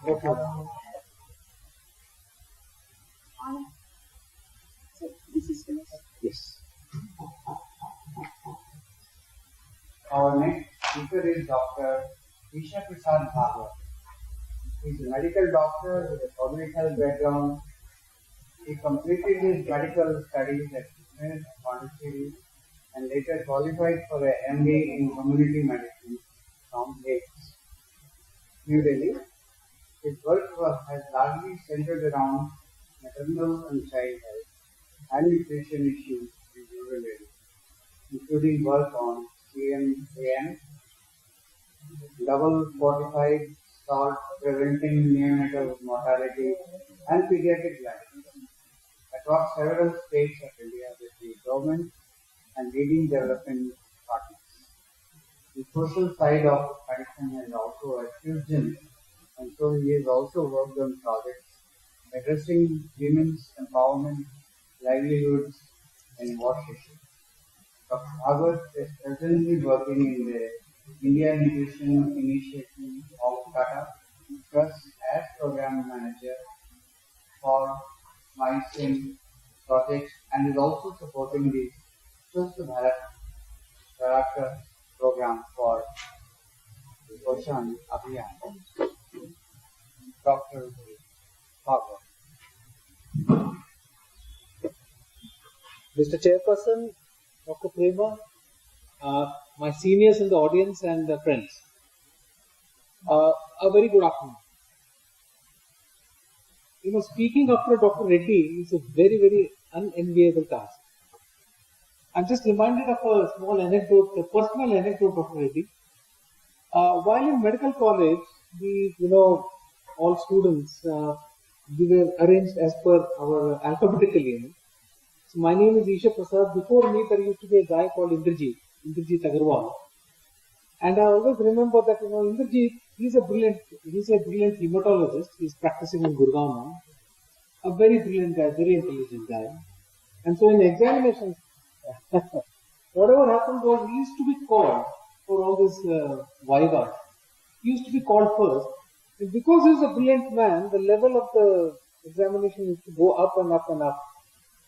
Okay. So this is finished. Yes. Our next speaker is Dr. Isha Prasad Bhagwat. He is a medical doctor with a public health background. He completed his medical studies at Pondicherry and later qualified for a MD in community medicine from AIDS, New Delhi. His work has largely centered around maternal and child health and nutrition issues in rural areas, including work on CMAM, double fortified salt preventing neonatal mortality, and pediatric diabetes across several states of India with the government and leading development partners. The social side of medicine is also a fusion, and so he has also worked on projects addressing women's empowerment, livelihoods, and wash issues. Dr. Bhagwat is presently working in the India Nutrition Initiative of Tata Trust as Program Manager for MySim project and is also supporting the Swasth Bharat Director program for the Poshan Abhiyan. Dr. Bhagwat. Mr. Chairperson, Dr. Prema, my seniors in the audience and friends, a very good afternoon. Speaking after Dr. Reddy is a very, very unenviable task. I'm just reminded of a small anecdote, a personal anecdote of Dr. Reddy. While in medical college, all students, we were arranged as per our alphabetically. So my name is Isha Prasad. Before me, there used to be a guy called Indrajit Agarwal. And I always remember that, Indrajit, he's a brilliant hematologist. He's practicing in Gurgaon now. A very brilliant guy, very intelligent guy. And so in examinations, whatever happened was he used to be called for all this Viva. He used to be called first. And because he was a brilliant man, the level of the examination used to go up and up and up.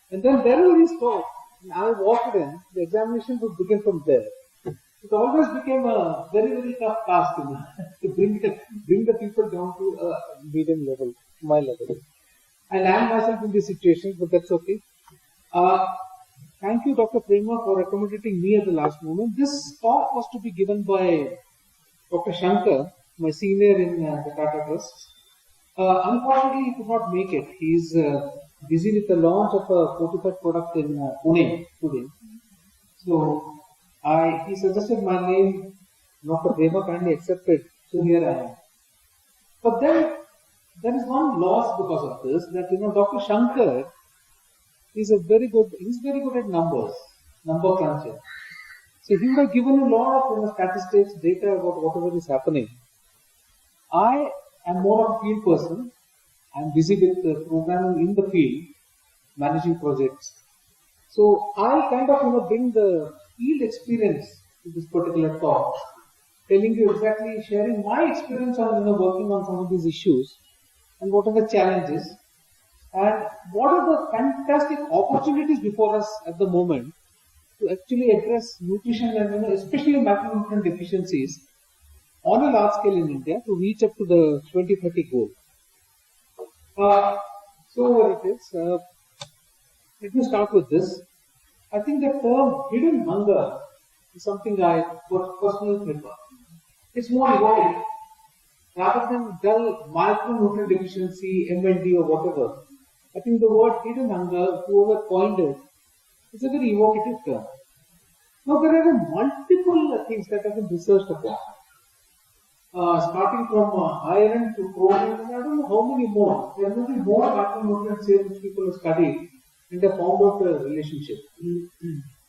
And then wherever he stopped, and I walked in, the examination would begin from there. It always became a very, very tough task to bring the people down to a medium level, my level. And I am myself in this situation, but that's okay. Thank you, Dr. Prema, for accommodating me at the last moment. This talk was to be given by Dr. Shankar, my senior in the Tata Trust. Unfortunately, he could not make it. He is busy with the launch of a fortified product in Pune today. So, he suggested my name, Dr. Prema kindly accepted, so here I am. But then, there is one loss because of this, that Dr. Shankar is very good at numbers, number cruncher. So he would have given a lot of statistics, data about whatever is happening. I am more of a field person. I am busy with programming in the field, managing projects. So I'll kind of bring the field experience to this particular talk, telling you exactly, sharing my experience on working on some of these issues and what are the challenges and what are the fantastic opportunities before us at the moment to actually address nutrition and especially macronutrient deficiencies on a large scale in India to reach up to the 2030 goal. So what it is, let me start with this. I think the term hidden hunger is something I personally prefer. It's more evolving. Rather than dull micronutrient deficiency, MND or whatever, I think the word hidden hunger, whoever coined it, is a very evocative term. Now there are multiple things that have been researched upon. Starting from iron to chromium, and I don't know how many more. There may be more macronutrients here which people have studied and have found out the relationship.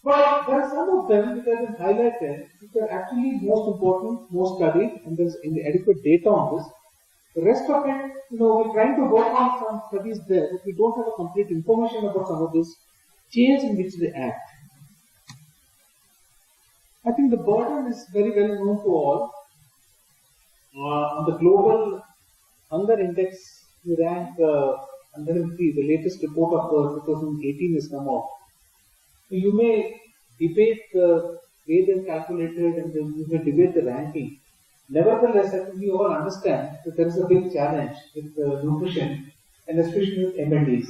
But there are some of them which have been highlighted which are actually most important, most studied, and there is inadequate data on this. The rest of it, we're trying to work on some studies there, but we don't have a complete information about some of this change in which they act. I think the burden is very well known to all. On the global hunger index, we rank 103. The latest report of 2018 has come out. You may debate the way they've calculated and then you may debate the ranking. Nevertheless, I think we all understand that there is a big challenge with nutrition and especially with MNDs.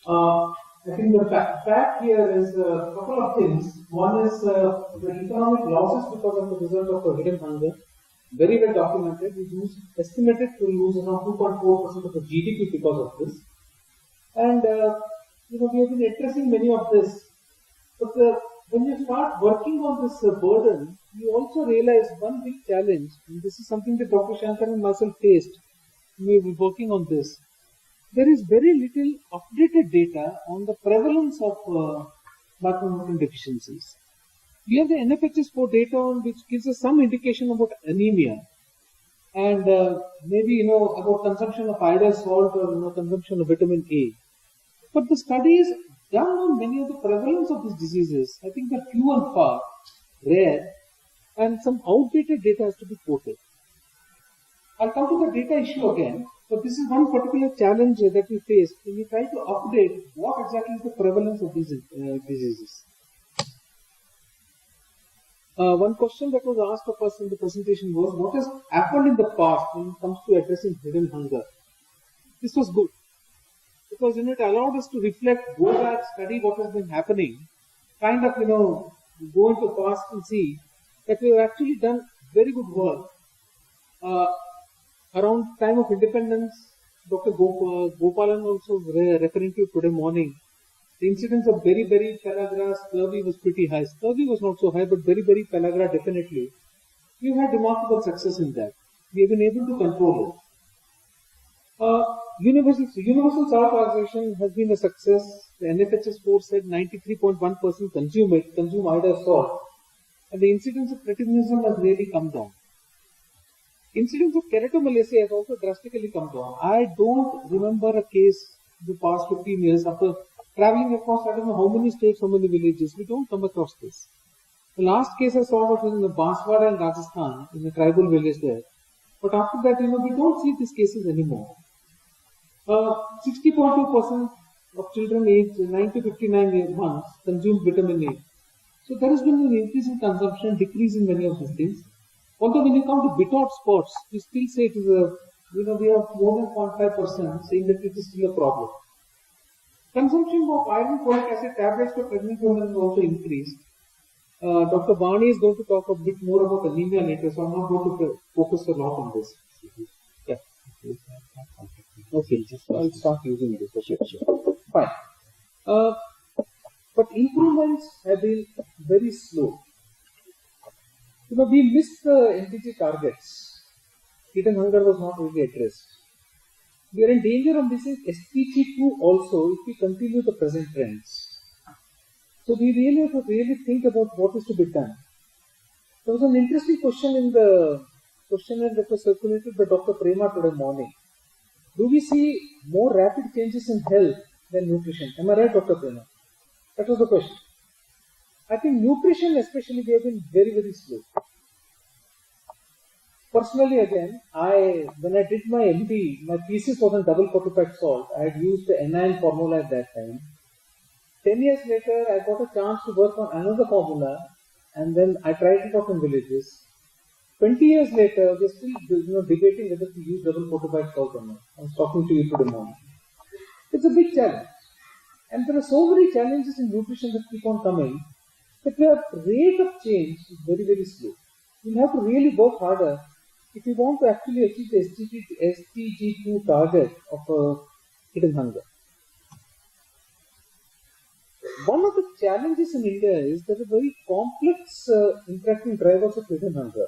I think the fact here is a couple of things. One is the economic losses because of the result of hidden hunger. Very well documented. We estimated to lose around 2.4% of the GDP because of this. And we have been addressing many of this. But when you start working on this burden, you also realize one big challenge, and this is something that Dr. Shankar and myself faced. We were working on this. There is very little updated data on the prevalence of macronutrient deficiencies. We have the NFHS4 data on which gives us some indication about anemia and maybe about consumption of iodine salt or consumption of vitamin A. But the studies done on many of the prevalence of these diseases, I think they're few and far, rare, and some outdated data has to be quoted. I'll come to the data issue again, but this is one particular challenge that we face when we try to update what exactly is the prevalence of these diseases. One question that was asked of us in the presentation was, what has happened in the past when it comes to addressing hidden hunger? This was good, because it allowed us to reflect, go back, study what has been happening, kind of go into the past and see that we have actually done very good work. Around time of independence, Dr. Gopalan also was referring to today morning. The incidence of beriberi, pellagra, scurvy was pretty high. Scurvy was not so high, but beriberi, pellagra definitely. We've had remarkable success in that. We have been able to control it. Universal Salt Taxation has been a success. The NFHS4 said 93.1% consume iodine salt, and the incidence of cretinism has really come down. Incidence of keratomalacia has also drastically come down. I don't remember a case in the past 15 years after traveling across I don't know how many states, how many villages. We don't come across this. The last case I saw was in the Banswara in Rajasthan, in a tribal village there. But after that, we don't see these cases anymore. 60.2% of children aged 9 to 59 months consume vitamin A. So there has been an increase in consumption, decrease in many of these things. Although when you come to bitot spots, we still say it is we have more than 0.5% saying that it is still a problem. Consumption of iron folic acid tablets for pregnant women has also increased. Dr. Bani is going to talk a bit more about anemia later, so I'm not going to focus a lot on this. Yeah. Okay, I'll start using this. Okay, sure. Fine. But improvements have been very slow. We missed the NTG targets. Hidden hunger was not really addressed. We are in danger of missing SDG2 also if we continue the present trends. So we really have to think about what is to be done. There was an interesting question in the questionnaire that was circulated by Dr. Prema today morning. Do we see more rapid changes in health than nutrition? Am I right, Dr. Prema? That was the question. I think nutrition especially, we have been very, very slow. Personally again, when I did my MD, my thesis was on double fortified salt. I had used the NIN formula at that time. 10 years later, I got a chance to work on another formula, and then I tried it out in villages. 20 years later, we're still debating whether to use double fortified salt or not. I was talking to you today morning. It's a big challenge. And there are so many challenges in nutrition that keep on coming, that the rate of change is very, very slow. We'll have to really work harder if we want to actually achieve the SDG2 target of hidden hunger. One of the challenges in India is there are very complex interacting drivers of hidden hunger.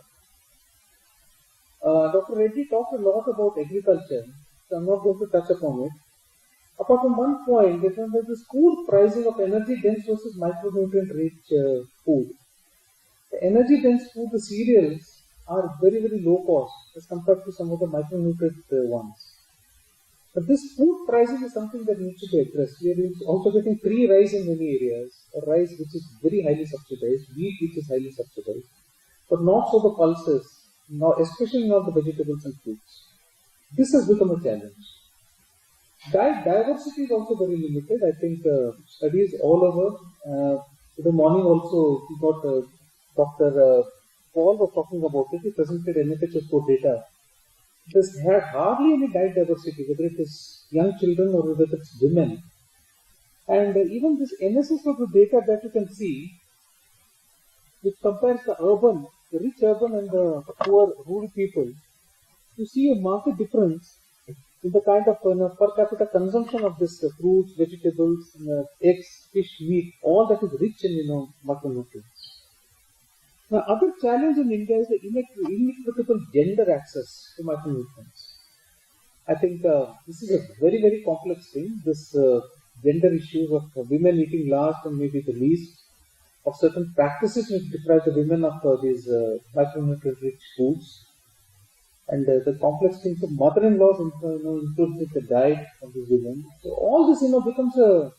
Dr. Reddy talked a lot about agriculture, so I'm not going to touch upon it. Apart from one point, there's this food pricing of energy-dense versus micronutrient-rich food. The energy-dense food, the cereals, are very, very low cost as compared to some of the micronutrient ones. But this food pricing is something that needs to be addressed. We are also getting free rice in many areas, or rice which is very highly subsidized, wheat which is highly subsidized, but not so the pulses, especially not the vegetables and fruits. this has become a challenge. Diet diversity is also very limited. I think studies all over. The morning also, we got Dr. Paul was talking about it. He presented NFHS code data. There's had hardly any diet diversity, whether it is young children or whether it's women. And even this NSS of the data that you can see, which compares the rich urban and the poor rural people, you see a marked difference in the kind of per capita consumption of this fruits, vegetables, eggs, fish, meat, all that is rich in macronutrients. Now, other challenge in India is the inequitable gender access to macronutrients. I think this is a very, very complex thing. This gender issues of women eating last and maybe the least, of certain practices which deprive the women of these macronutrient-rich foods, and the complex things of mother-in-laws influencing the diet of these women. So all this becomes a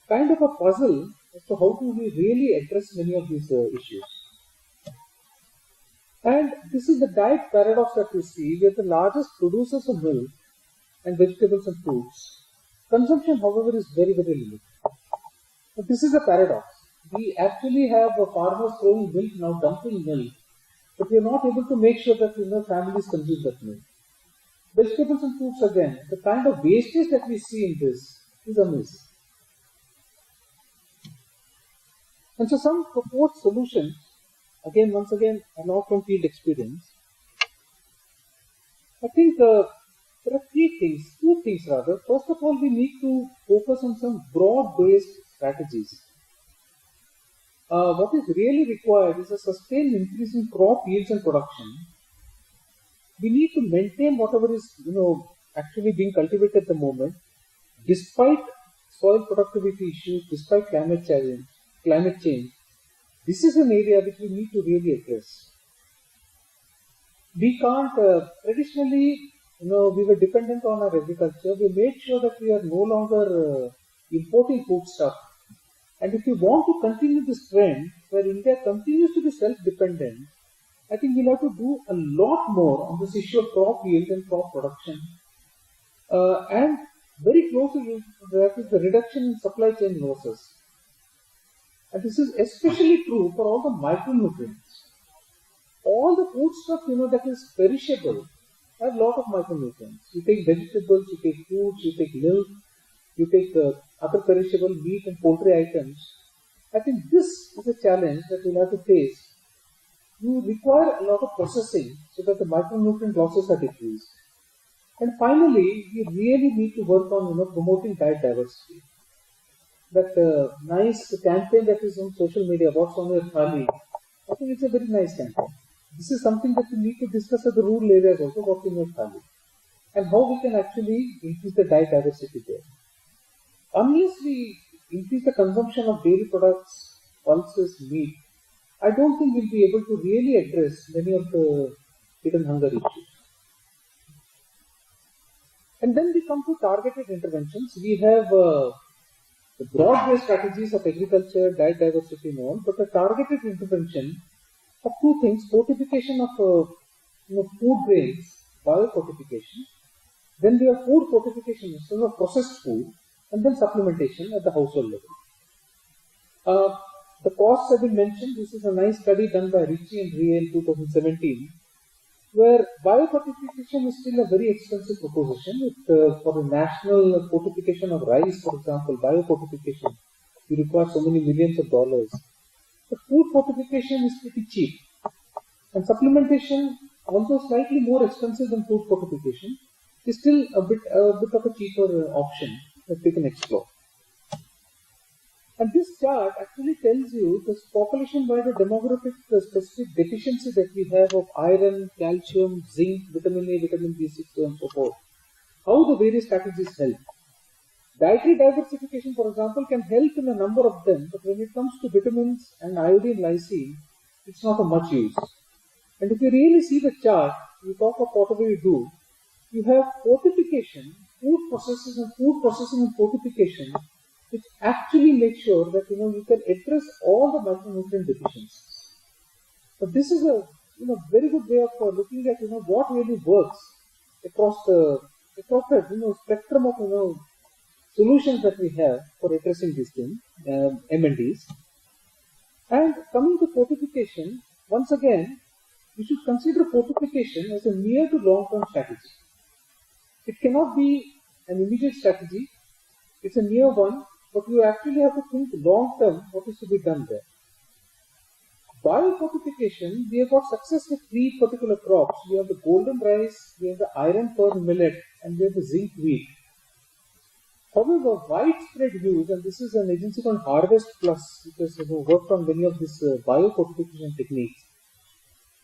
kind of a puzzle as to how do we really address many of these issues. And this is the diet paradox that we see. We are the largest producers of milk and vegetables and fruits. Consumption, however, is very, very limited. But this is a paradox. We actually have farmers throwing milk now, dumping milk, but we are not able to make sure that families consume that milk. Vegetables and fruits again, the kind of wastage that we see in this is amazing. And so some proposed solutions, once again, a lot from field experience. I think there are two things rather. First of all, we need to focus on some broad-based strategies. What is really required is a sustained increase in crop yields and production. We need to maintain whatever is actually being cultivated at the moment, despite soil productivity issues, despite climate change. This is an area which we need to really address. We can't, traditionally, we were dependent on our agriculture. We made sure that we are no longer importing foodstuff. And if we want to continue this trend where India continues to be self-dependent, I think we'll have to do a lot more on this issue of crop yield and crop production. And very closely to that is the reduction in supply chain losses. And this is especially true for all the micronutrients. All the foodstuff, that is perishable, have a lot of micronutrients. You take vegetables, you take fruits, you take milk, you take other perishable meat and poultry items. I think this is a challenge that we'll have to face. You require a lot of processing so that the micronutrient losses are decreased. And finally, we really need to work on promoting diet diversity. That nice campaign that is on social media, what's on your thali, I think it's a very nice campaign. This is something that we need to discuss at the rural areas also, what's in your thali, and how we can actually increase the diet diversity there. Unless we increase the consumption of dairy products, pulses, meat, I don't think we'll be able to really address many of the hidden hunger issues. And then we come to targeted interventions. We have the broad-based strategies of agriculture, diet diversity and all, but a targeted intervention of two things: fortification of food grains, biofortification. Then we have food fortification instead of processed food, and then supplementation at the household level. The costs have been mentioned. This is a nice study done by Ritchie and Rea in 2017, where biofortification is still a very expensive proposition. For the national fortification of rice, for example, biofortification, you require so many millions of dollars. But food fortification is pretty cheap. And supplementation, although slightly more expensive than food fortification, is still a bit of a cheaper option that we can explore. And this chart actually tells you the population-wide demographic specific deficiency that we have of iron, calcium, zinc, vitamin A, vitamin B6, and so forth. How the various strategies help. Dietary diversification, for example, can help in a number of them, but when it comes to vitamins and iodine, lysine, it's not of much use. And if you really see the chart, you talk of whatever you do, you have fortification, food processing and fortification, which actually make sure that you can address all the micronutrient deficiencies. But this is a very good way of looking at what really works across the spectrum of solutions that we have for addressing these things, M&Ds. And coming to fortification, once again, we should consider fortification as a near to long-term strategy. It cannot be an immediate strategy. It's a near one, but you actually have to think long-term what is to be done there. Biofortification, we have got success with 3 particular crops. We have the golden rice, we have the iron pearl millet, and we have the zinc wheat. However, widespread use, and this is an agency called Harvest Plus, which has worked on many of these biofortification techniques.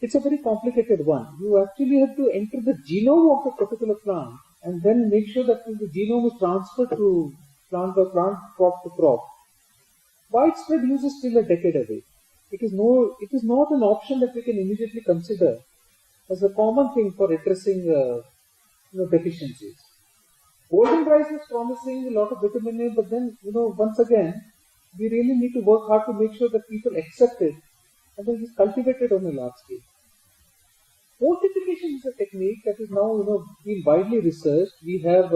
It's a very complicated one. You actually have to enter the genome of a particular plant and then make sure that the genome is transferred to plant by plant, crop to crop. Widespread use is still a decade away. It is not an option that we can immediately consider as a common thing for addressing deficiencies. Golden rice is promising a lot of vitamin A, but then once again we really need to work hard to make sure that people accept it and then it's cultivated on a large scale. Fortification is a technique that is now being widely researched. We have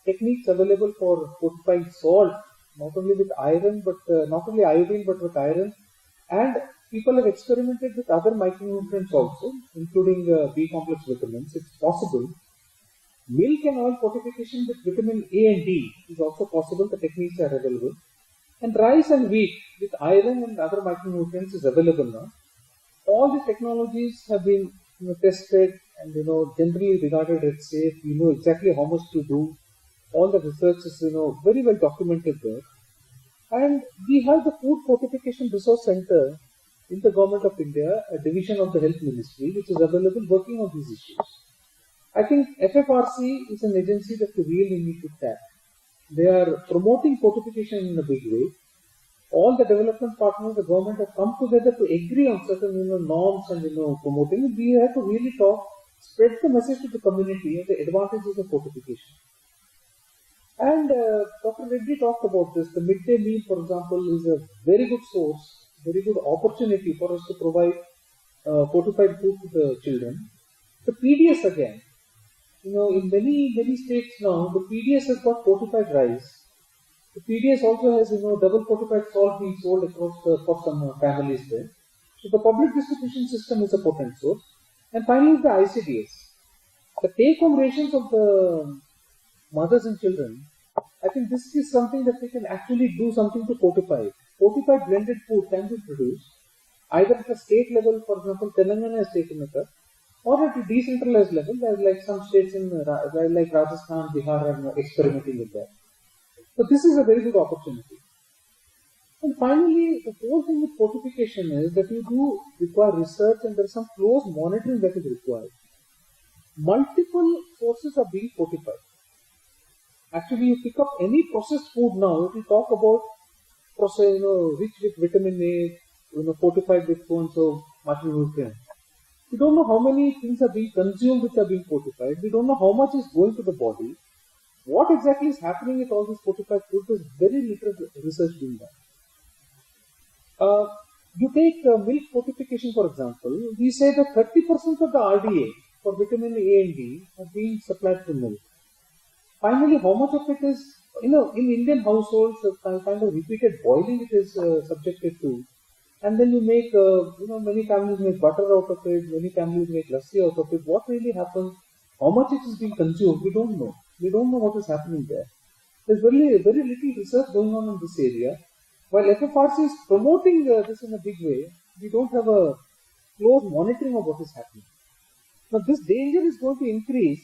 techniques available for fortifying salt, not only with iron, but not only iodine, but with iron. And people have experimented with other micronutrients also, including B complex vitamins. It's possible. Milk and oil fortification with vitamin A and D is also possible. The techniques are available. And rice and wheat with iron and other micronutrients is available now. All the technologies have been tested and generally regarded as safe. We know exactly how much to do. All the research is very well documented there. And we have the Food Fortification Resource Center in the Government of India, a division of the Health Ministry, which is available working on these issues. I think FFRC is an agency that we really need to tap. They are promoting fortification in a big way. All the development partners, the government have come together to agree on certain norms and promoting. We have to really spread the message to the community of the advantages of fortification. And Dr. Reddy talked about this. The midday meal, for example, is a very good source, very good opportunity for us to provide fortified food to the children. The PDS again, in many states now, the PDS has got fortified rice. The PDS also has double fortified salt being sold across for some families there. So the public distribution system is a potent source. And finally, the ICDS. The take-home rations of the mothers and children, I think this is something that we can actually do something to fortify. Fortified blended food can be produced either at a state level, for example, Telangana has taken it up, or at a decentralized level, like some states like Rajasthan, Bihar are experimenting with that. So this is a very good opportunity. And finally, the whole thing with fortification is that you do require research and there is some close monitoring that is required. Multiple sources are being fortified. Actually, you pick up any processed food now, it will talk about process, rich with vitamin A, fortified with so and so macronutrients. We don't know how many things are being consumed which are being fortified. We don't know how much is going to the body. What exactly is happening with all this fortified food is very little research being done. You take milk fortification, for example. We say that 30% of the RDA for vitamin A and D are being supplied through milk. Finally, how much of it is, in Indian households, kind of repeated boiling it is subjected to. And then you make, many families make butter out of it, many families make lassi out of it. What really happens, how much it is being consumed, we don't know. We don't know what is happening there. There's very little research going on in this area. While FFRC is promoting this in a big way, we don't have a close monitoring of what is happening. Now, this danger is going to increase,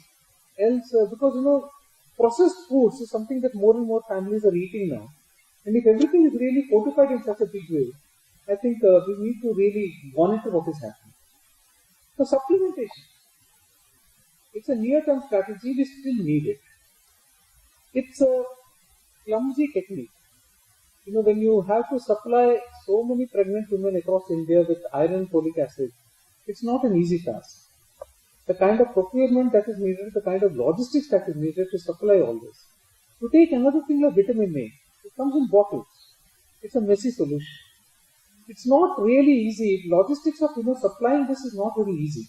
else because processed foods is something that more and more families are eating now. And if everything is really fortified in such a big way, I think we need to really monitor what is happening. So supplementation, it's a near-term strategy, we still need it. It's a clumsy technique. When you have to supply so many pregnant women across India with iron folic acid, it's not an easy task. The kind of procurement that is needed, the kind of logistics that is needed to supply all this. To take another thing like vitamin A, it comes in bottles. It's a messy solution. It's not really easy. Logistics of supplying this is not very easy.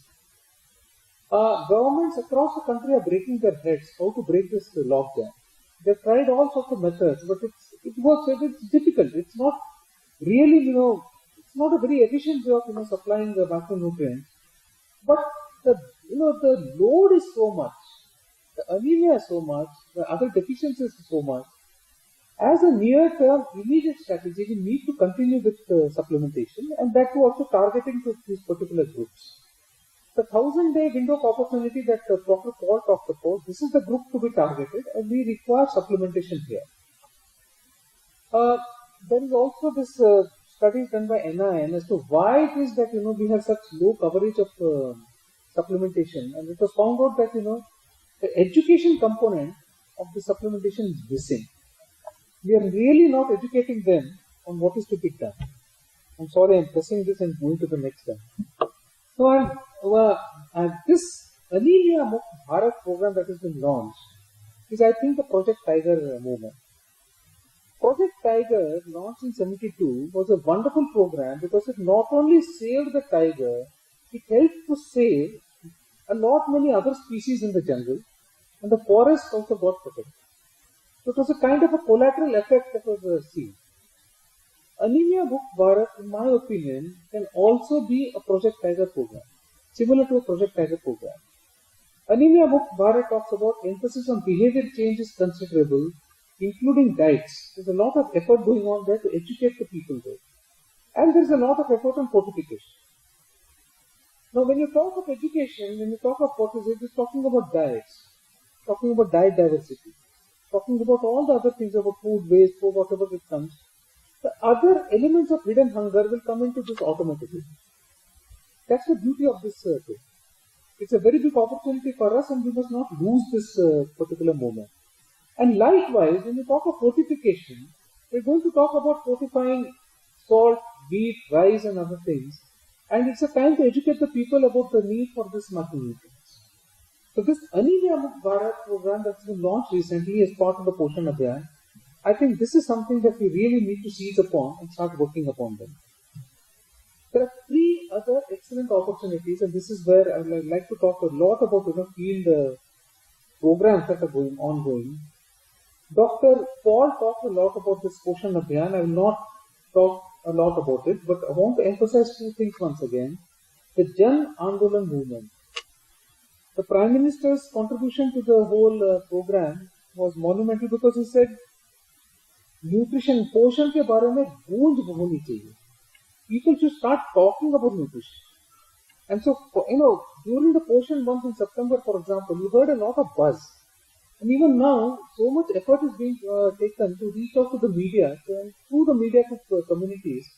Governments across the country are breaking their heads how to break this logjam. They've tried all sorts of methods, but it's difficult. It's not really, it's not a very efficient way of, supplying the macronutrients. But the load is so much, the anemia is so much, the other deficiencies is so much. As a near-term, immediate strategy, we need to continue with supplementation, and that too also targeting to these particular groups. The 1,000-day window of opportunity that Dr. Paul talked about, this is the group to be targeted, and we require supplementation here. There is also this studies done by NIN as to why it is that we have such low coverage of supplementation, and it was found out that the education component of the supplementation is missing. We are really not educating them on what is to be done. I'm sorry, I'm pressing this and going to the next one. So this Anemia Mukt Bharat program that has been launched is, I think, the Project Tiger movement. Project Tiger, launched in 1972, was a wonderful program because it not only saved the tiger, it helped to save a lot many other species in the jungle, and the forest also got protected. So it was a kind of a collateral effect that was seen. Anemia Mukt Bharat, in my opinion, can also be a Project Tiger program, similar to a Project Tiger program. Anemia Mukt Bharat talks about emphasis on behavior change is considerable, including diets. There's a lot of effort going on there to educate the people there. And there's a lot of effort on fortification. Now, when you talk of education, when you talk of fortification, it's talking about diets, talking about diet diversity, talking about all the other things about food waste, or whatever it comes. The other elements of hidden hunger will come into this automatically. That's the beauty of this thing. It's a very big opportunity for us, and we must not lose this particular moment. And likewise, when we talk of fortification, we're going to talk about fortifying salt, wheat, rice, and other things. And it's a time to educate the people about the need for this macronutrients. So this Anemia Mukt Bharat program that's been launched recently as part of the Poshan Abhiyan, I think this is something that we really need to seize upon and start working upon them. There are three other excellent opportunities, and this is where I would like to talk a lot about field programs that are ongoing. Dr. Paul talked a lot about this Poshan Abhiyan. I will not talk a lot about it, but I want to emphasize two things once again. The Jan Andolan movement. The Prime Minister's contribution to the whole program was monumental because he said, nutrition, पोषण के बारे में गूंज होनी चाहिए. People should start talking about nutrition. And so, during the Poshan month in September, for example, you heard a lot of buzz. And even now, so much effort is being taken to reach out to the media, and through the media to communities,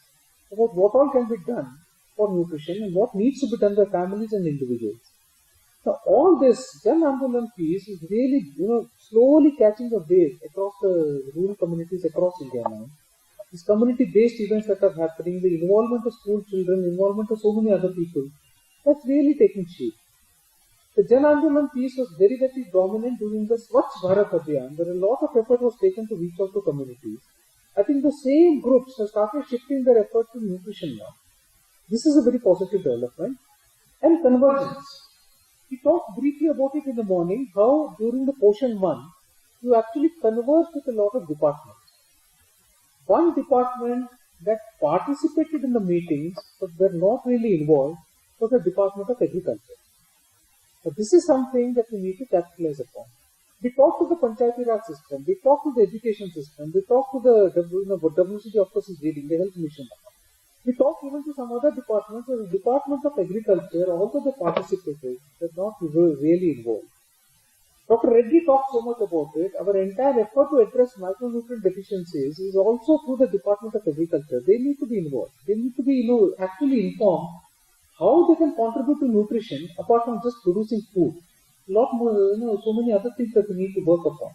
about what all can be done for nutrition and what needs to be done by families and individuals. Now, all this Jan Andolan piece is really, slowly catching a wave across the rural communities across India now. These community-based events that are happening, the involvement of school children, involvement of so many other people, that's really taking shape. The Jan Andolan piece was very, very dominant during the Swachh Bharat Abhiyan. There a lot of effort was taken to reach out to communities. I think the same groups have started shifting their effort to nutrition now. This is a very positive development. And convergence. We talked briefly about it in the morning, how during the Poshan month, you actually converse with a lot of departments. One department that participated in the meetings but were not really involved was the Department of Agriculture. So this is something that we need to capitalize upon. We talk to the Panchayati Raj system, we talk to the education system, we talk to the WCD, of course, is leading the health mission. We talk even to some other departments, the Department of Agriculture, although they participated, they're not really involved. Dr. Reddy talked so much about it. Our entire effort to address micronutrient deficiencies is also through the Department of Agriculture. They need to be involved. They need to be, actually informed how they can contribute to nutrition apart from just producing food. A lot more, so many other things that we need to work upon.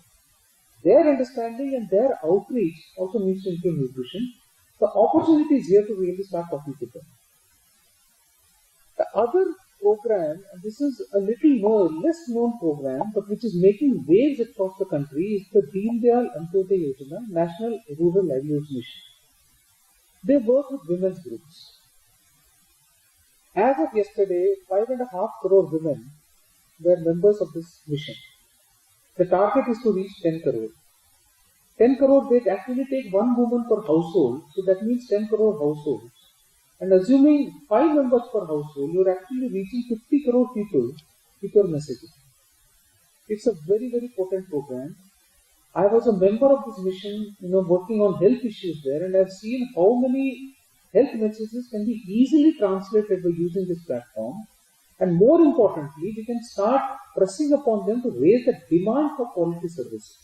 Their understanding and their outreach also needs to include nutrition. The opportunity is here to really start talking to them. The other program, and this is a little less known program, but which is making waves across the country, is the Deen Dayal Antyodaya Yojana, National Rural Livelihoods Mission. They work with women's groups. As of yesterday, 5.5 crore women were members of this mission. The target is to reach 10 crore. 10 crore, they actually take one woman per household, so that means 10 crore households. And assuming 5 members per household, you are actually reaching 50 crore people with your messaging. It's a very, very potent program. I was a member of this mission, working on health issues there, and I've seen how many health messages can be easily translated by using this platform. And more importantly, we can start pressing upon them to raise the demand for quality services.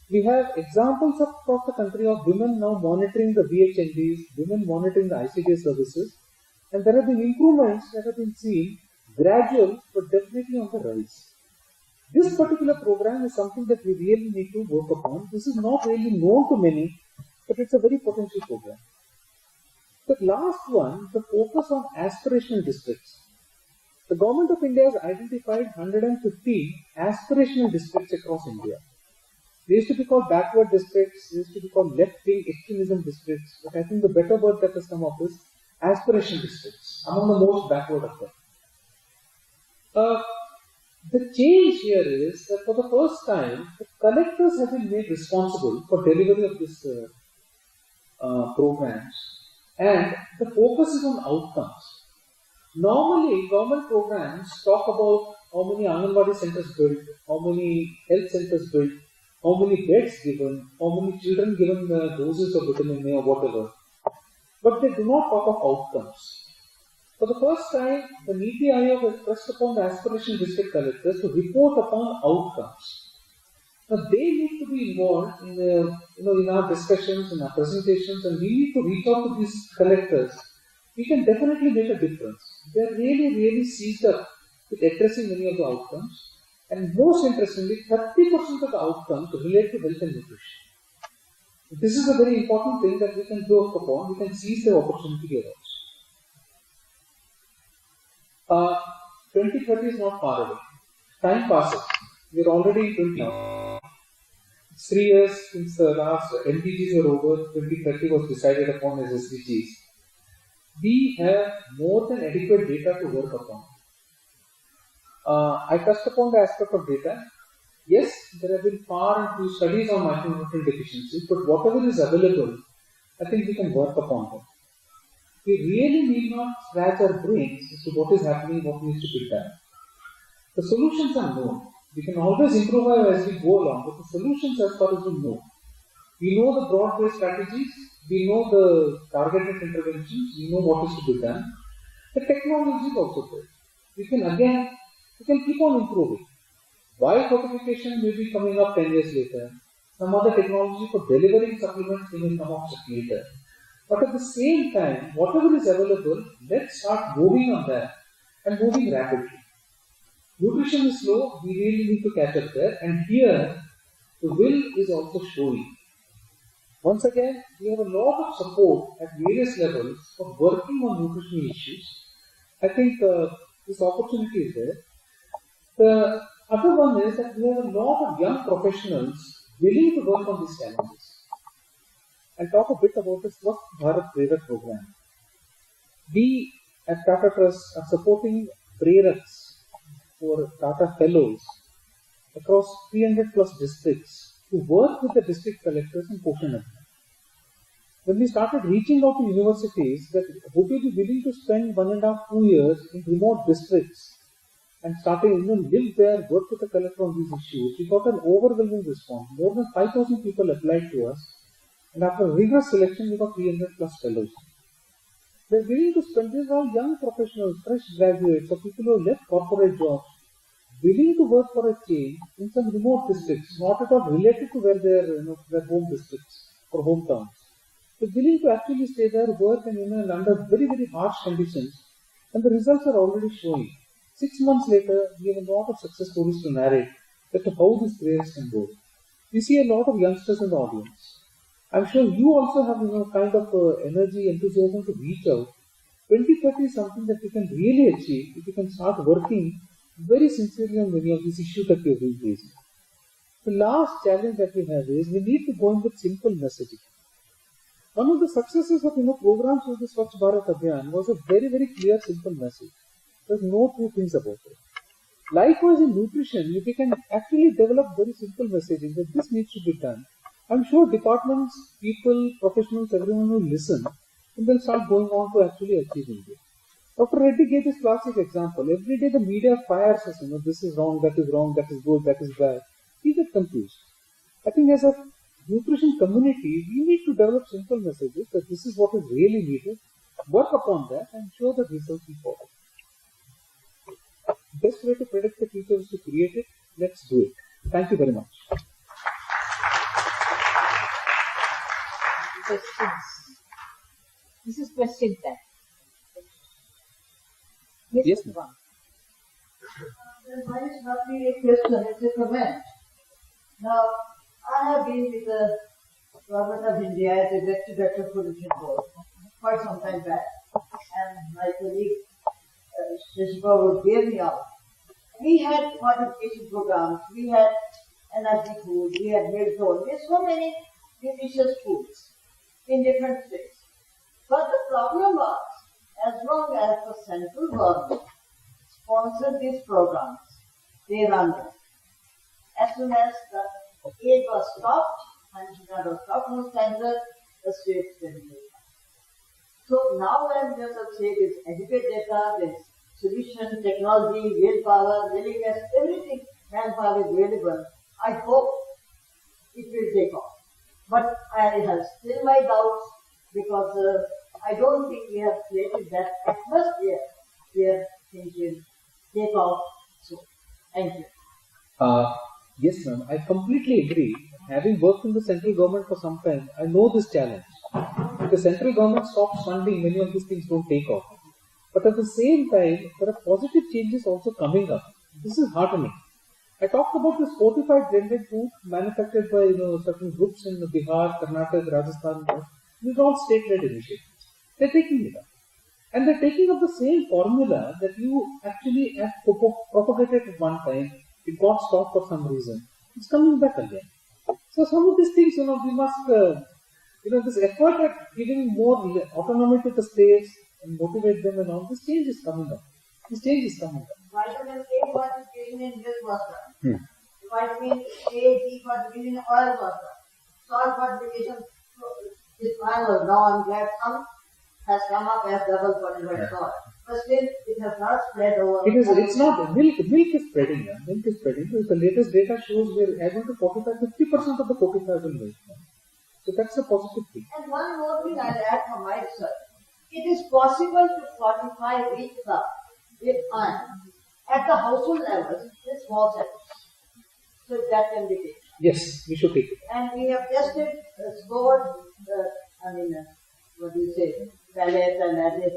We have examples across the country of women now monitoring the VHNDs, women monitoring the ICD services, and there have been improvements that have been seen, gradual but definitely on the rise. This particular program is something that we really need to work upon. This is not really known to many, but it's a very potential program. The last one, the focus on aspirational districts. The Government of India has identified 150 aspirational districts across India. They used to be called backward districts, they used to be called left-wing extremism districts, but I think the better word that has come up is aspiration districts, among the most backward of them. The change here is that for the first time, the collectors have been made responsible for delivery of these programs, and the focus is on outcomes. Normally, government programs talk about how many Anganwadi centers built, how many health centers built, how many beds given, how many children given doses of vitamin A or whatever. But they do not talk of outcomes. For the first time, the NITI Aayog has pressed upon the aspiration district collectors to report upon outcomes. Now, they need to be involved in our discussions, in our presentations, and we need to reach out to these collectors. We can definitely make a difference. They are really, really seized up with addressing many of the outcomes. And most interestingly, 30% of the outcomes relate to health and nutrition. This is a very important thing that we can work upon. We can seize the opportunity here also. 2030 is not far away. Time passes. We are already in 20 now. It's 3 years since the last MDGs were over. 2030 was decided upon as SDGs. We have more than adequate data to work upon. I touched upon the aspect of data. Yes, there have been far and few studies on micronutrient deficiencies, but whatever is available, I think we can work upon them. We really need not scratch our brains as to what is happening, what needs to be done. The solutions are known. We can always improvise as we go along, but the solutions as far as we know. We know the broad-based strategies, we know the targeted interventions, we know what is to be done. The technology is also there. We can keep on improving. Biofortification may be coming up 10 years later. Some other technology for delivering supplements may come up later. But at the same time, whatever is available, let's start moving on that and moving rapidly. Nutrition is slow, we really need to catch up there, and here the will is also showing. Once again, we have a lot of support at various levels for working on nutritional issues. I think this opportunity is there. The other one is that we have a lot of young professionals willing to work on these challenges. I'll talk a bit about the Swasth Bharat Prerak program. We at Tata Trust are supporting Preraks for Tata Fellows across 300 plus districts to work with the district collectors in Poshan Abhiyan. When we started reaching out to universities that would you be willing to spend 1.5-2 years in remote districts and starting live there, work with the collector on these issues, we got an overwhelming response. More than 5,000 people applied to us, and after rigorous selection, we got 300 plus fellows. They're willing to spend, these are young professionals, fresh graduates, or people who have left corporate jobs, willing to work for a change in some remote districts, not at all related to where their home districts or hometowns. They're willing to actually stay there, work, and under very, very harsh conditions, and the results are already showing. 6 months later, we have a lot of success stories to narrate as to how these prayers can go. We see a lot of youngsters in the audience. I'm sure you also have kind of energy, enthusiasm to reach out. 2030 is something that we can really achieve if we can start working very sincerely on many of these issues that we have been raising. The last challenge that we have is we need to go in with simple messaging. One of the successes of programs of the Swachh Bharat Abhiyan was a very, very clear, simple message. There's no two things about it. Likewise, in nutrition, you can actually develop very simple messaging that this needs to be done. I'm sure departments, people, professionals, everyone will listen and they'll start going on to actually achieving it. Dr. Reddy gave this classic example. Every day the media fires us, this is wrong, that is good, that is bad. We get confused. I think as a nutrition community, we need to develop simple messages that this is what is really needed, work upon that and show the results we follow. Best way to predict the future is to create it. Let's do it. Thank you very much. Questions. This is question time. Yes, ma'am. Mine is not really a question, it's a comment. Now, I have been with the Government of India as a Director Pollution Board quite some time back, and my colleague Shishba would bear me out. We had modification programs, we had energy food, we had meal zone, we had so many nutritious foods in different states. But the problem was, as long as the central government sponsored these programs, they run them. As soon as the aid was stopped, and that was stopped from center, the states didn't do it. So now when there's a say there's adequate data, there's solution, technology, willpower, willingness, everything manpower is available, I hope it will take off. But I have still my doubts because I don't think we have created that atmosphere where things will take off. So, thank you. Yes, ma'am. I completely agree. Having worked in the central government for some time, I know this challenge. If the central government stops funding, many of these things don't take off. But at the same time, there are positive changes also coming up. This is heartening. I talked about this fortified blended food manufactured by certain groups in Bihar, Karnataka, Rajasthan. These are all state-led initiatives. They're taking it up. And they're taking up the same formula that you actually propagated at one time. It got stopped for some reason. It's coming back again. So some of these things, we must, this effort at giving more autonomy to the states and motivate them and all, this change is coming up. Vitamin A fortification in milk was done. Vitamin A, D fortification in oil was done. Salt fortification is final. Now I'm glad some has come up as double fortified salt. But still, it has not spread over. It's not. Milk is spreading. Yeah. Milk is spreading. The latest data shows we're able to fortify 50% of the fortifiable milk. So that's a positive thing. And one more thing I'll add from my research. It is possible to fortify wheat flour with iron at the household level in small samples. So that can be taken. Yes, we should take it. And we have tested, scored, pellets and added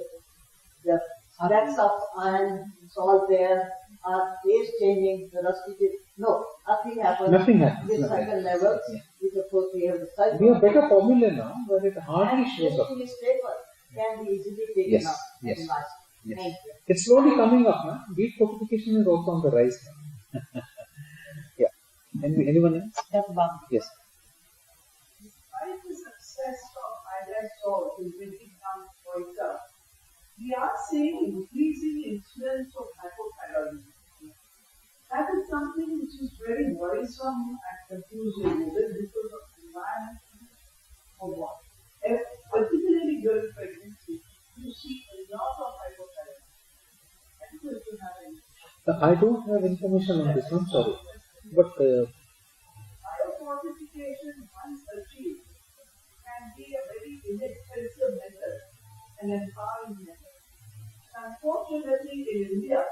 the stacks of iron, salt there, are taste changing, the rusty nothing happens. Nothing happens. With certain levels, which of course we have decided. We have better formula now, but it hardly shows up. And staple can be easily taken up. Yes. Thank you. It's slowly coming up now. Wheat fortification is also on the rise now. Yeah. Anyone else? Dr. Babu. Yes. Despite the success of iodine salt in bringing down goiter, we are seeing increasing incidence of hypothyroidism. That is something which is very worrisome and confusing, whether because of environment or what. Particularly during pregnancy, you see a lot of hypothyroidism. I don't know if you have any. I don't have information on this one, sorry. But biofortification, once achieved, can be a very inexpensive method, an empowering method. Unfortunately, in India,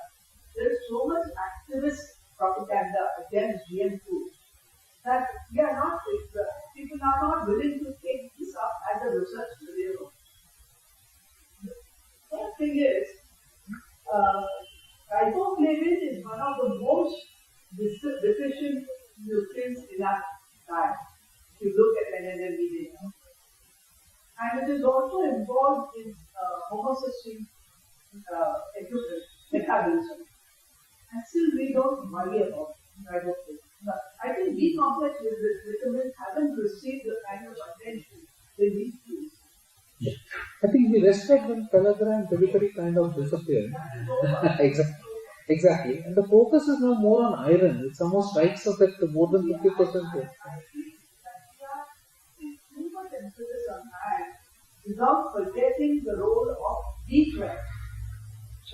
there is so much activist propaganda against GM foods that people are not willing to take this up as a research career. The third thing is, riboflavin is one of the most deficient nutrients in our diet. If you look at NNLD data. And it is also involved in homocysteine metabolism. And still we don't worry about riboflavin. But I think B complex vitamins haven't received the kind of attention they need to. yeah. I think we rested when pellagra and pituitary kind of disappeared. Exactly. Exactly. And the focus is now more on iron. It almost strikes us that more than 50%. I feel that we are putting too much emphasis on iron without forgetting the role of B12.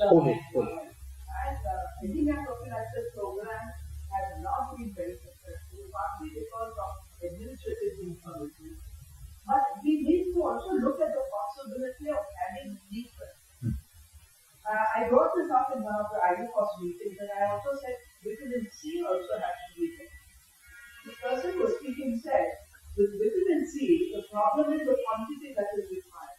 Folate. And anemia prophylaxis program has not been very successful, partly because of administrative information. But we need to also look at the possibility of adding B12. I brought this up in one of the IUCOS meetings, and I also said vitamin C also has to be there. The person who was speaking said, with vitamin C, the problem is the quantity that is required.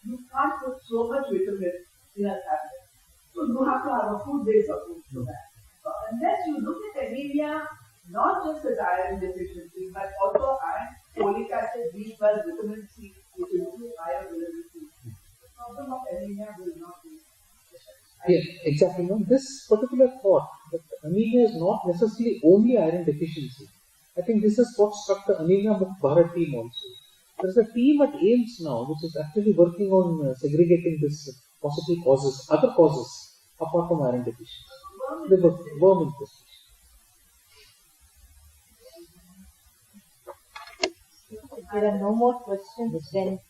You can't put so much vitamin in a tablet. So you have to have a food-based approach to that. So unless you look at anemia, not just as iron deficiency, but also iron, folic acid, B12, vitamin C, which includes bioavailability, the problem of anemia will not be. Yes, exactly. Now, this particular thought that anemia is not necessarily only iron deficiency. I think this is what struck the Anemia Mukt Bharat team also. There is a team at AIIMS now which is actually working on segregating this possible causes, other causes apart from iron deficiency. The worm infestation. If there are no more questions, then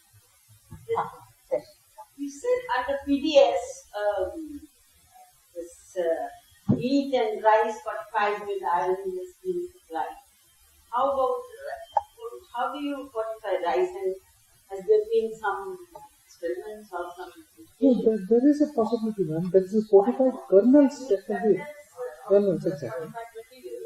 You said under PDS, this wheat and rice fortified with iron is being supplied. How about, how do you fortify rice, and has there been some experiments or some? No, there is a possibility, ma'am. There is a fortified kernels that can be kernels, exactly.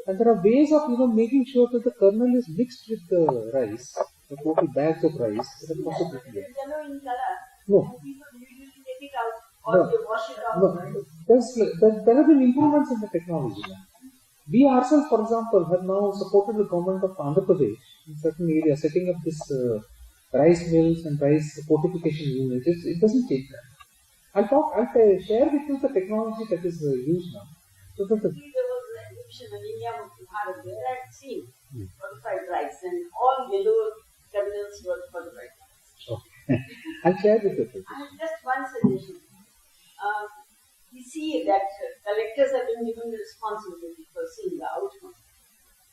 And there are ways of making sure that the kernel is mixed with the rice, the total bags of rice. There is a possibility. It's yellow in color. No. And people usually take it out or No. they wash it out. No, there have been improvements in the technology. We ourselves, for example, have now supported the government of Andhra Pradesh in certain areas, setting up this rice mills and rice fortification units. It doesn't take that. I'll share with you the technology that is used now. So that There was an exhibition in Anemia Mukt Bharat where I had seen fortified rice, and all yellow terminals were fortified rice. okay. I'll share with you. I have just one suggestion. We see that collectors have been given the responsibility for seeing the outcome.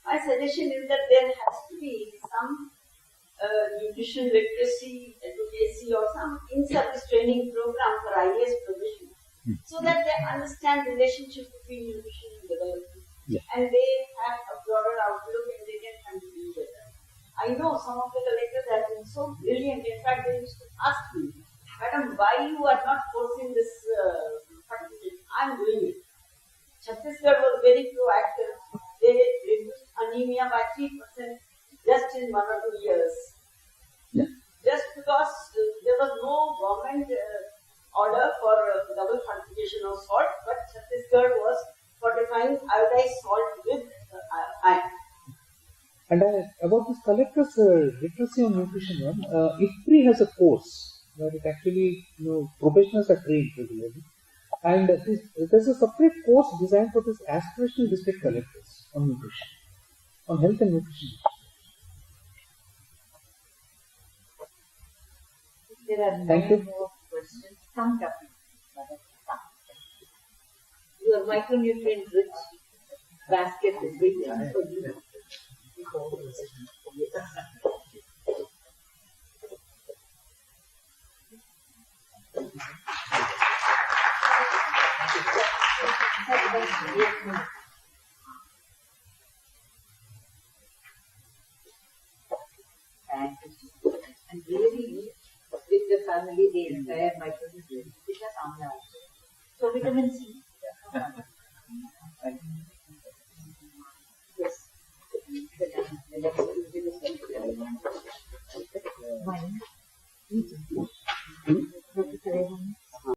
My suggestion is that there has to be some nutrition literacy, advocacy, or some in-service training program for IAS provision, so that they understand the relationship between nutrition and development, and they have a broader outlook and they can contribute better. I know some of the collectors have been so brilliant. In fact, they used to ask me, "Madam, why you are not forcing this participation? I'm doing it." Chhattisgarh was very proactive. They reduced anemia by 3% just in 1 or 2 years. Just because there was no government order for double fortification of salt, but Chhattisgarh was fortifying iodized salt with iron. And about this collector's literacy on nutrition, IFPRI has a course where it actually, professionals are trained regularly. And there's a separate course designed for this aspirational district collectors on nutrition, on health and nutrition. if there are Thank no you. more questions, come up. Your micronutrient rich basket is waiting for you. And really, with the family, the entire micronutrient, which are found also. So vitamin C.